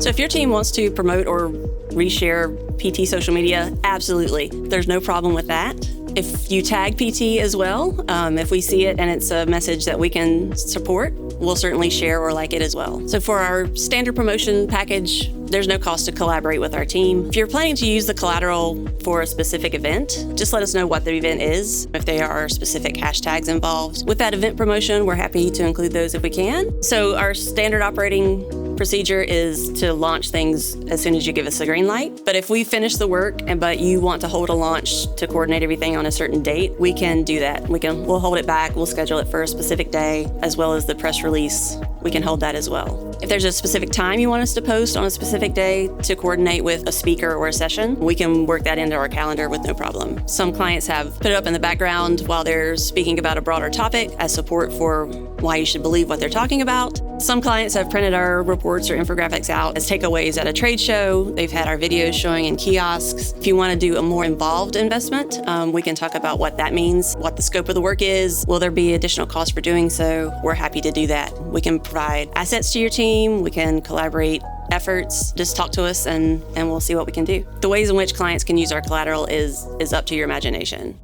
So if your team wants to promote or reshare PT social media, absolutely. There's no problem with that. If you tag PT as well, if we see it and it's a message that we can support, we'll certainly share or like it as well. So for our standard promotion package, there's no cost to collaborate with our team. If you're planning to use the collateral for a specific event, just let us know what the event is, if there are specific hashtags involved. With that event promotion, we're happy to include those if we can. So our standard operating procedure is to launch things as soon as you give us the green light. But if we finish the work but you want to hold a launch to coordinate everything on a certain date, we can do that. We'll hold it back. We'll schedule it for a specific day, as well as the press release. We can hold that as well. If there's a specific time you want us to post on a specific day to coordinate with a speaker or a session, we can work that into our calendar with no problem. Some clients have put it up in the background while they're speaking about a broader topic as support for why you should believe what they're talking about. Some clients have printed our reports or infographics out as takeaways at a trade show. They've had our videos showing in kiosks. If you want to do a more involved investment, we can talk about what that means, what the scope of the work is. Will there be additional cost for doing so? We're happy to do that. We can provide assets to your team. We can collaborate efforts. Just talk to us and we'll see what we can do. The ways in which clients can use our collateral is up to your imagination.